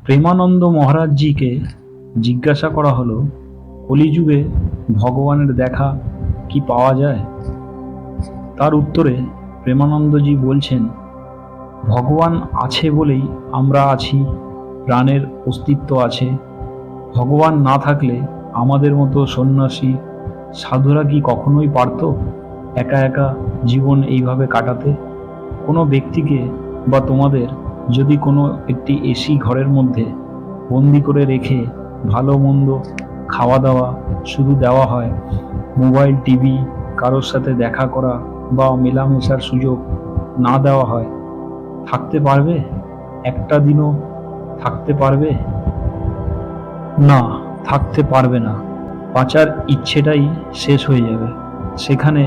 প্রেমানন্দ মহারাজজিকে জিজ্ঞাসা করা হলো, কলিযুগে ভগবানের দেখা কি পাওয়া যায়? তার উত্তরে প্রেমানন্দজি বলছেন, ভগবান আছে বলেই আমরা আছি, প্রাণের অস্তিত্ব আছে। ভগবান না থাকলে আমাদের মতো সন্ন্যাসী সাধুরা কি কখনোই পারত একা একা জীবন এইভাবে কাটাতে? কোনো ব্যক্তিকে বা তোমাদের যদি কোনো একটি এসি ঘরের মধ্যে বন্দি করে রেখে ভালো মন্দ খাওয়া দাওয়া শুধু দেওয়া হয়, মোবাইল টিভি কারোর সাথে দেখা করা বা মেলামেশার সুযোগ না দেওয়া হয়, থাকতে পারবে? একটা দিনও থাকতে পারবে না? থাকতে পারবে না। বাঁচার ইচ্ছেটাই শেষ হয়ে যাবে। সেখানে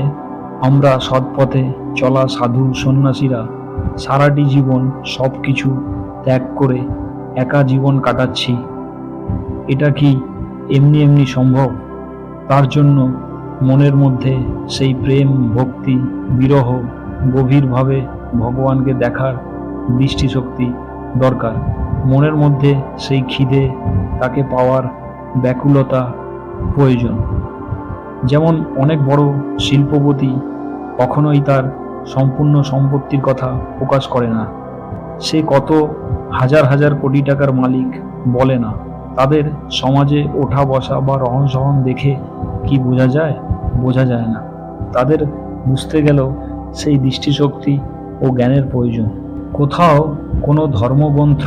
আমরা সৎপথে চলা সাধু সন্ন্যাসীরা সারাটি জীবন সব কিছু ত্যাগ করে একা জীবন কাটাচ্ছি। এটা কি এমনি এমনি সম্ভব? তার জন্য মনের মধ্যে সেই প্রেম, ভক্তি, বিরহ, গভীরভাবে ভগবানকে দেখার দৃষ্টিশক্তি দরকার। মনের মধ্যে সেই খিদে, তাকে পাওয়ার ব্যাকুলতা প্রয়োজন। যেমন অনেক বড় শিল্পপতি কখনোই তার সম্পূর্ণ সম্পত্তির কথা প্রকাশ করে না। সে কত হাজার হাজার কোটি টাকার মালিক বলে না। তাদের সমাজে ওঠা বসা বা রহন সহন দেখে কি বোঝা যায়? বোঝা যায় না। তাদের বুঝতে গেলেও সেই দৃষ্টিশক্তি ও জ্ঞানের প্রয়োজন। কোথাও কোনো ধর্মগ্রন্থ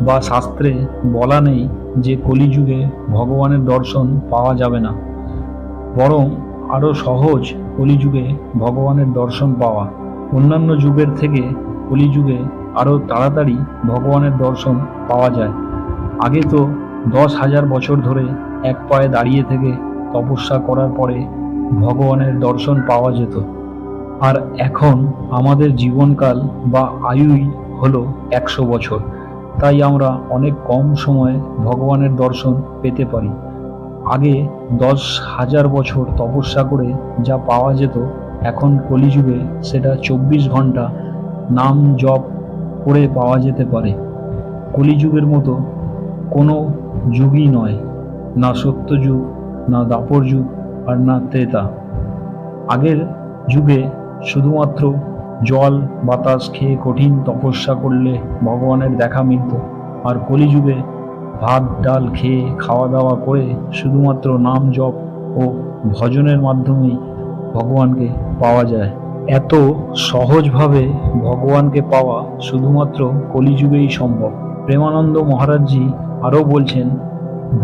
বা শাস্ত্রে বলা নেই যে কলিযুগে ভগবানের দর্শন পাওয়া যাবে না। বরং আরও সহজ কলিযুগে ভগবানের দর্শন পাওয়া। অন্যান্য যুগের থেকে কলিযুগে আরও তাড়াতাড়ি ভগবানের দর্শন পাওয়া যায়। আগে তো 10,000 বছর ধরে এক পায়ে দাঁড়িয়ে থেকে তপস্যা করার পরে ভগবানের দর্শন পাওয়া যেত। আর এখন আমাদের জীবনকাল বা আয়ুই হলো 100 বছর। তাই আমরা অনেক কম সময়ে ভগবানের দর্শন পেতে পারি। আগে 10,000 বছর তপস্যা করে যা পাওয়া যেত, এখন কলিযুগে সেটা 24 ঘন্টা নাম জপ করে পাওয়া যেতে পারে। কলিযুগের মতো কোনো যুগই নয়, না সত্যযুগ, না দ্বাপর যুগ, আর না ত্রেতা। আগের যুগে শুধুমাত্র জল বাতাস খেয়ে কঠিন তপস্যা করলে ভগবানের দেখা মিলত। আর কলিযুগে ভাত ডাল খেয়ে খাওয়া দাওয়া করে শুধুমাত্র নাম জপ ও ভজনের মাধ্যমেই ভগবানকে পাওয়া যায়। এত সহজভাবে ভগবানকে পাওয়া শুধুমাত্র কলিযুগেই সম্ভব। প্রেমানন্দ মহারাজজি আরও বলছেন,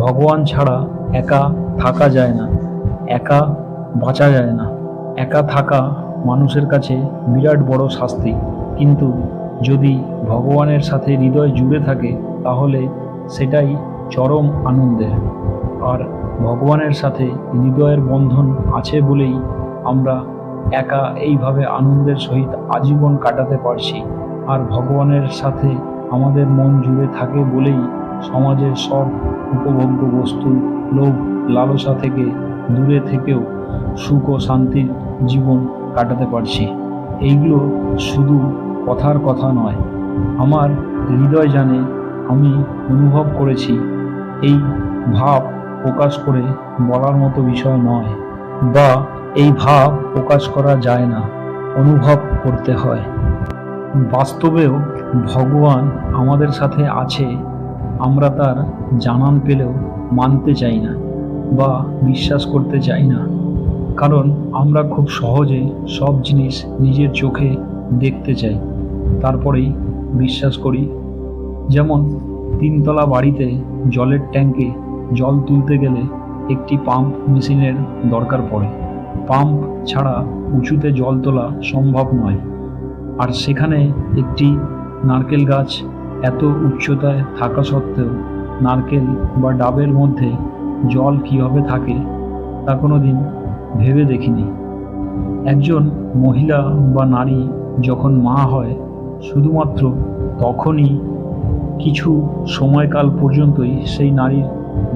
ভগবান ছাড়া একা থাকা যায় না, একা বাঁচা যায় না। একা থাকা মানুষের কাছে বিরাট বড় শাস্তি, কিন্তু যদি ভগবানের সাথে হৃদয় জুড়ে থাকে তাহলে সেটাই চরম আনন্দের। আর ভগবানের সাথে হৃদয়ের বন্ধন আছে বলেই আমরা একা এইভাবে আনন্দের সহিত আজীবন কাটাতে পারছি। আর ভগবানের সাথে আমাদের মন জুড়ে থাকে বলেই সমাজের সব উপভোগ্য বস্তু, লোভ লালসা থেকে দূরে থেকেও সুখ ও শান্তির জীবন কাটাতে পারছি। এইগুলো শুধু কথার কথা নয়, আমার হৃদয় জানে, আমি অনুভব করেছি। এই ভাব প্রকাশ করে বলার মতো বিষয় নয়, বা এই ভাব প্রকাশ করা যায় না, অনুভব করতে হয়। বাস্তবেও ভগবান আমাদের সাথে আছে, আমরা তার জানান পেলেও মানতে চাই না বা বিশ্বাস করতে চাই না। কারণ আমরা খুব সহজে সব জিনিস নিজের চোখে দেখতে চাই, তারপরেই বিশ্বাস করি। যেমন 3তলা বাড়িতে জলের ট্যাঙ্কে জল তুলতে গেলে একটি পাম্প মেশিনের দরকার পড়ে। পাম্প ছাড়া উঁচুতে জল তোলা সম্ভব নয়। আর সেখানে একটি নারকেল গাছ এত উচ্চতায় থাকা সত্ত্বেও নারকেল বা ডাবের মধ্যে জল কীভাবে থাকে তা কোনোদিন ভেবে দেখিনি। একজন মহিলা বা নারী যখন মা হয়, শুধুমাত্র তখনই কিছু সময়কাল পর্যন্তই সেই নারীর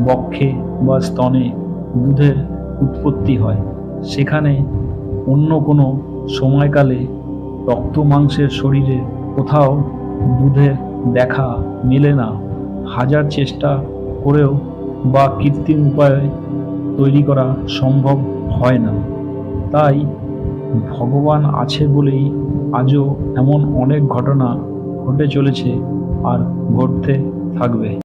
বক্ষে বা স্তনে দুধের উৎপত্তি হয়। সেখানে অন্য কোনো সময়কালে রক্ত মাংসের শরীরে কোথাও দুধের দেখা মেলে না। হাজার চেষ্টা করেও বা কৃত্রিম উপায়ে তৈরি করা সম্ভব হয় না। তাই ভগবান আছে বলেই আজও এমন অনেক ঘটনা ঘটে চলেছে আর ঘটতে থাকবে।